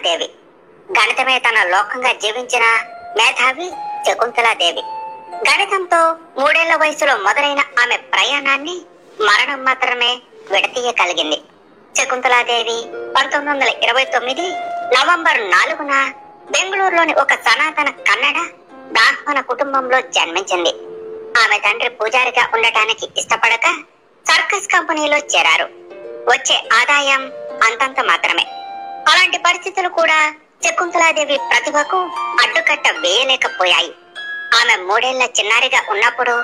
దేవి. గణితమే తన లోకంగా జీవించిన మేధావి శకుంతలాదేవి. గణితంతో 3 ఏళ్ల వయసులో మొదలైన ఆమె ప్రయాణాన్ని మరణం మాత్రమే విడతీయగలిగింది. శకుంతలాదేవి 1929 నవంబర్ 4న బెంగళూరులోని ఒక సనాతన కన్నడ బ్రాహ్మణ కుటుంబంలో జన్మించింది. ఆమె తండ్రి పూజారిగా ఉండటానికి ఇష్టపడక సర్కస్ కంపెనీలో చేరారు. వచ్చే ఆదాయం అంతంత మాత్రమే. అలాంటి పరిస్థితులు కూడా శకుంతలాదేవి ప్రతిభకు అడ్డుకట్ట వేయలేకపోయాయి. ఆమె 3 ఏళ్ల చిన్నారిగా ఉన్నప్పుడు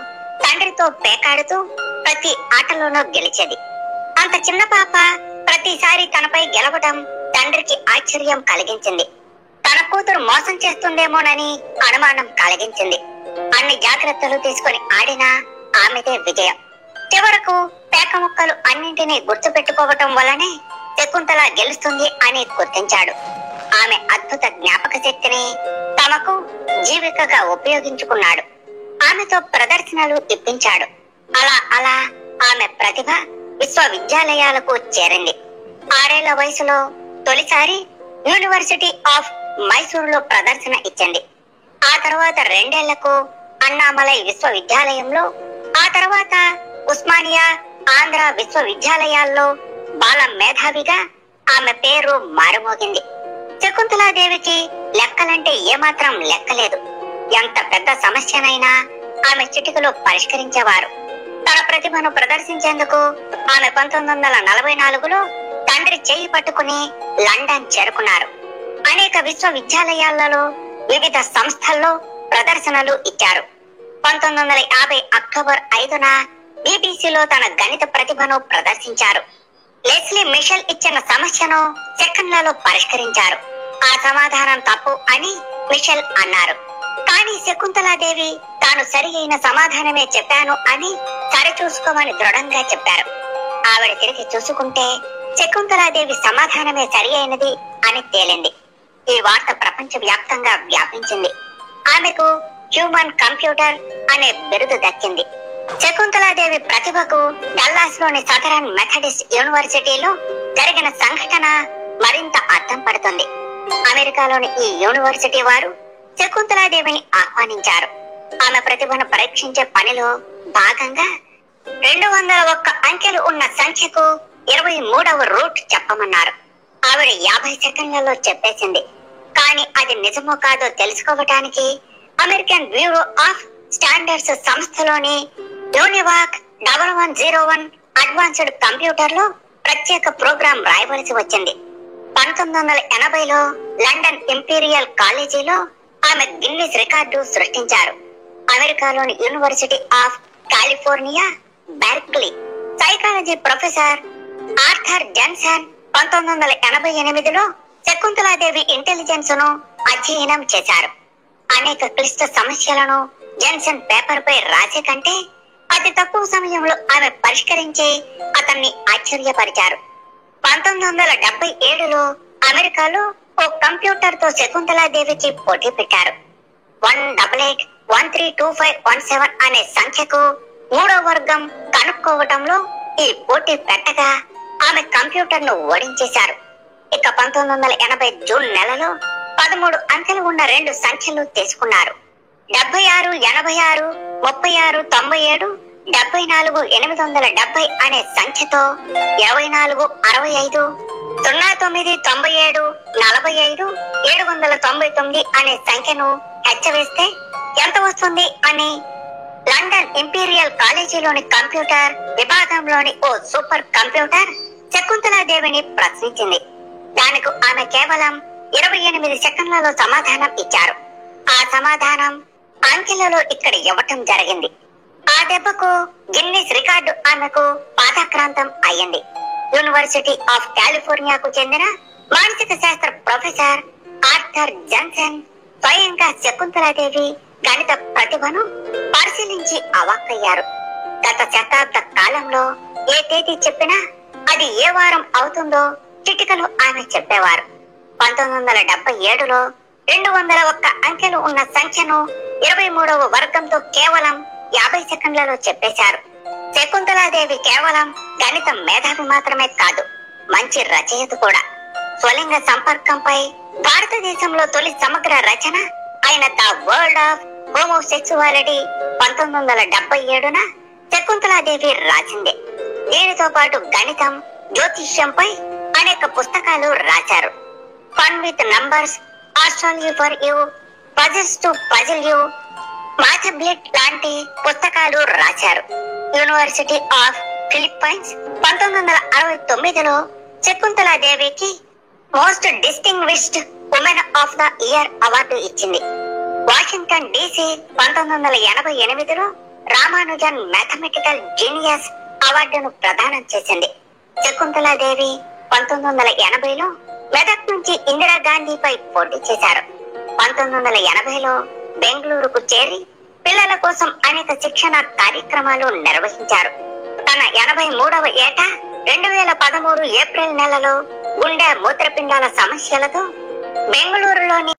తండ్రితో పేకాడుతూ ప్రతి ఆటలోనూ గెలిచేది. అంత చిన్న పాప ప్రతిసారి తనపై గెలవడం తండ్రికి ఆశ్చర్యం కలిగించింది. తన కూతురు మోసం చేస్తుందేమోనని అనుమానం కలిగించింది. అన్ని జాగ్రత్తలు తీసుకుని ఆడినా ఆమెదే విజయం. చివరకు పేక ముక్కలు అన్నింటినీ గుర్తు పెట్టుకోవటం వల్లనే శకుంతల గెలుస్తుంది అని గుర్తించాడు. ఆమె అద్భుత జ్ఞాపక శక్తిని తమకు జీవికగా ఉపయోగించుకున్నాడు. ఆమెతో ప్రదర్శనలు ఇప్పించాడు. అలా అలా ఆమె ప్రతిభ విశ్వవిద్యాలయాలకు చేరింది. 6 ఏళ్ల వయసులో తొలిసారి యూనివర్సిటీ ఆఫ్ మైసూరులో ప్రదర్శన ఇచ్చింది. ఆ తర్వాత 2 ఏళ్లకు అన్నామలై విశ్వవిద్యాలయంలో, ఆ తర్వాత ఉస్మానియా, ఆంధ్ర విశ్వవిద్యాలయాల్లో బాల మేధావిగా ఆమె పేరు మారుమోగింది. శకుంతలాదేవికి లెక్కలంటే ఏమాత్రం లెక్కలేదు. ఎంత పెద్ద సమస్యనైనా ఆమె చిటికలో పరిష్కరించేవారు. తన ప్రతిభను ప్రదర్శించేందుకు ఆమె 1944లో తండ్రి చేయి పట్టుకుని లండన్ చేరుకున్నారు. అనేక విశ్వవిద్యాలయాలలో వివిధ సంస్థల్లో ప్రదర్శనలు ఇచ్చారు. 1950 అక్టోబర్ 5న బీబీసీలో తన గణిత ప్రతిభను ప్రదర్శించారు. లెస్లీ మిషెల్ ఇచ్చిన సమస్యను సెకండ్లలో పరిష్కరించారు. ఆ సమాధానం తప్పు అని మిషెల్ అన్నారు. కానీ శకుంతలాదేవి తాను సరి అయిన సమాధానమే చెప్పాను అని సరిచూసుకోమని దృఢంగా చెప్పారు. ఆవిడ తిరిగి చూసుకుంటే శకుంతలాదేవి సమాధానమే సరి అయినది అని తేలింది. ఈ వార్త ప్రపంచ వ్యాప్తంగా వ్యాపించింది. ఆమెకు హ్యూమన్ కంప్యూటర్ అనే బిరుదు దక్కింది. శకుంతలాదేవి ప్రతిభకు డల్లాస్ లోని సదరన్ మెథడిస్ట్ యూనివర్సిటీలో జరిగిన సంఘటన మరింత అర్థం పడుతుంది. అమెరికాలోని ఈ యూనివర్సిటీ వారు శకుంతలాదేవిని ఆహ్వానించారు. ఆమె ప్రతిభను పరీక్షించే పనిలో భాగంగా 201 అంకెలు ఉన్న సంఖ్యకు 23వ రూట్ చెప్పమన్నారు. ఆవిడ 50 సెకండ్లలో చెప్పేసింది. కానీ అది నిజమో కాదో తెలుసుకోవటానికి అమెరికన్ బ్యూరో ఆఫ్ స్టాండర్డ్స్ సంస్థలోని యూనివాక్ 1101 అడ్వాన్స్డ్ కంప్యూటర్ లో ప్రత్యేక ప్రోగ్రాం రాయవలసి వచ్చింది. 1980లో లండన్ ఇంపీరియల్ కాలేజీలో ఆమె గిన్నిస్ రికార్డు సృష్టించారు. అమెరికాలోని university of California Berkeley psychology professor Arthur Jensen 1988లో శకుంతలాదేవి ఇంటెలిజెన్స్ ను అధ్యయనం చేశారు. అనేక క్లిష్ట సమస్యలను జెన్సన్ పేపర్ పై రాసే కంటే అతి తక్కువ సమయంలో ఆమె పరిష్కరించి అతన్ని ఆశ్చర్యపరిచారు. 1977లో అమెరికాలో ఓ కంప్యూటర్ తో శకుంతలాదేవికి పోటీ పెట్టారు. 188132517 అనే సంఖ్యకు 3వ వర్గం కనుక్కోవటంలో ఈ పోటీ పెట్టగా ఆమె కంప్యూటర్ ను ఓడించేశారు. ఇక 1980 జూన్ నెలలో 13 అంకెలు ఉన్న 2 సంఖ్యలు తీసుకున్నారు. 76 86 36 97 74 870 అనే సంఖ్యతో 24 65 09 97 45 799 అనే సంఖ్యను హెచ్చవేస్తే ఎంత వస్తుంది అని లండన్ ఇంపీరియల్ కాలేజీలోని కంప్యూటర్ విభాగంలోని ఓ సూపర్ కంప్యూటర్ శకుంతలాదేవిని ప్రశ్నించింది. దానికి ఆమె కేవలం 28 సెకండ్లలో సమాధానం ఇచ్చారు. ఆ సమాధానం అంకెలలో ఇక్కడ ఇవ్వటం జరిగింది. ఆ దెబ్బకు గిన్నిస్ రికార్డు ఆమెకు పాదాక్రాంతం అయ్యింది. యూనివర్సిటీ ఆఫ్ కాలిఫోర్నియాకు చెందిన మానసిక శాస్త్ర ప్రొఫెసర్ ఆర్థర్ జెన్సన్ స్వయంగా శకుంతలాదేవి గణిత ప్రతిభను పరిశీలించి అవాక్కయ్యారు. గత శతాబ్ద కాలంలో ఏ తేదీ చెప్పినా అది ఏ వారం అవుతుందో చిటికలు ఆమె చెప్పేవారు. 1977లో 201 అంకెలు ఉన్న సంఖ్యను 23వ వర్గంతో కేవలం 50 సెకండ్లలో చెప్పేశారు. శకుంతలాదేవి కేవలం గణిత మేధావి మాత్రమే కాదు, మంచి రచయిత కూడా. స్వలింగ సంపర్కంపై భారతదేశంలో తొలి సమగ్ర రచన అయిన ద వరల్డ్ ఆఫ్ హోమోసెక్సువాలిటీ 1977న శకుంతలాదేవి రాసింది. దీనితో పాటు గణితం, జ్యోతిష్యంపై అనేక పుస్తకాలు రాశారు. Fun with numbers, astrology for you, puzzles to puzzle you, mathablit లాంటి పుస్తకాలు రాశారు. యూనివర్సిటీ ఆఫ్ ఫిలిప్పైన్స్ 1969లో శకుంతలాదేవికి most distinguished woman of the year award ఇచ్చింది. వాషింగ్టన్ డీసీ 1988లో రామానుజన్ మ్యాథమెటికల్ జీనియస్ అవార్డును ప్రదానం చేసింది. శకుంతలాదేవి 1980లో మెదక్ నుంచి ఇందిరాగాంధీపై పోటీ చేశారు. 1980లో బెంగళూరుకు చేరి పిల్లల కోసం అనేక శిక్షణ కార్యక్రమాలు నిర్వహించారు. తన 83వ ఏట 2013 ఏప్రిల్ నెలలో గుండె మూత్రపిండాల సమస్యలతో బెంగళూరు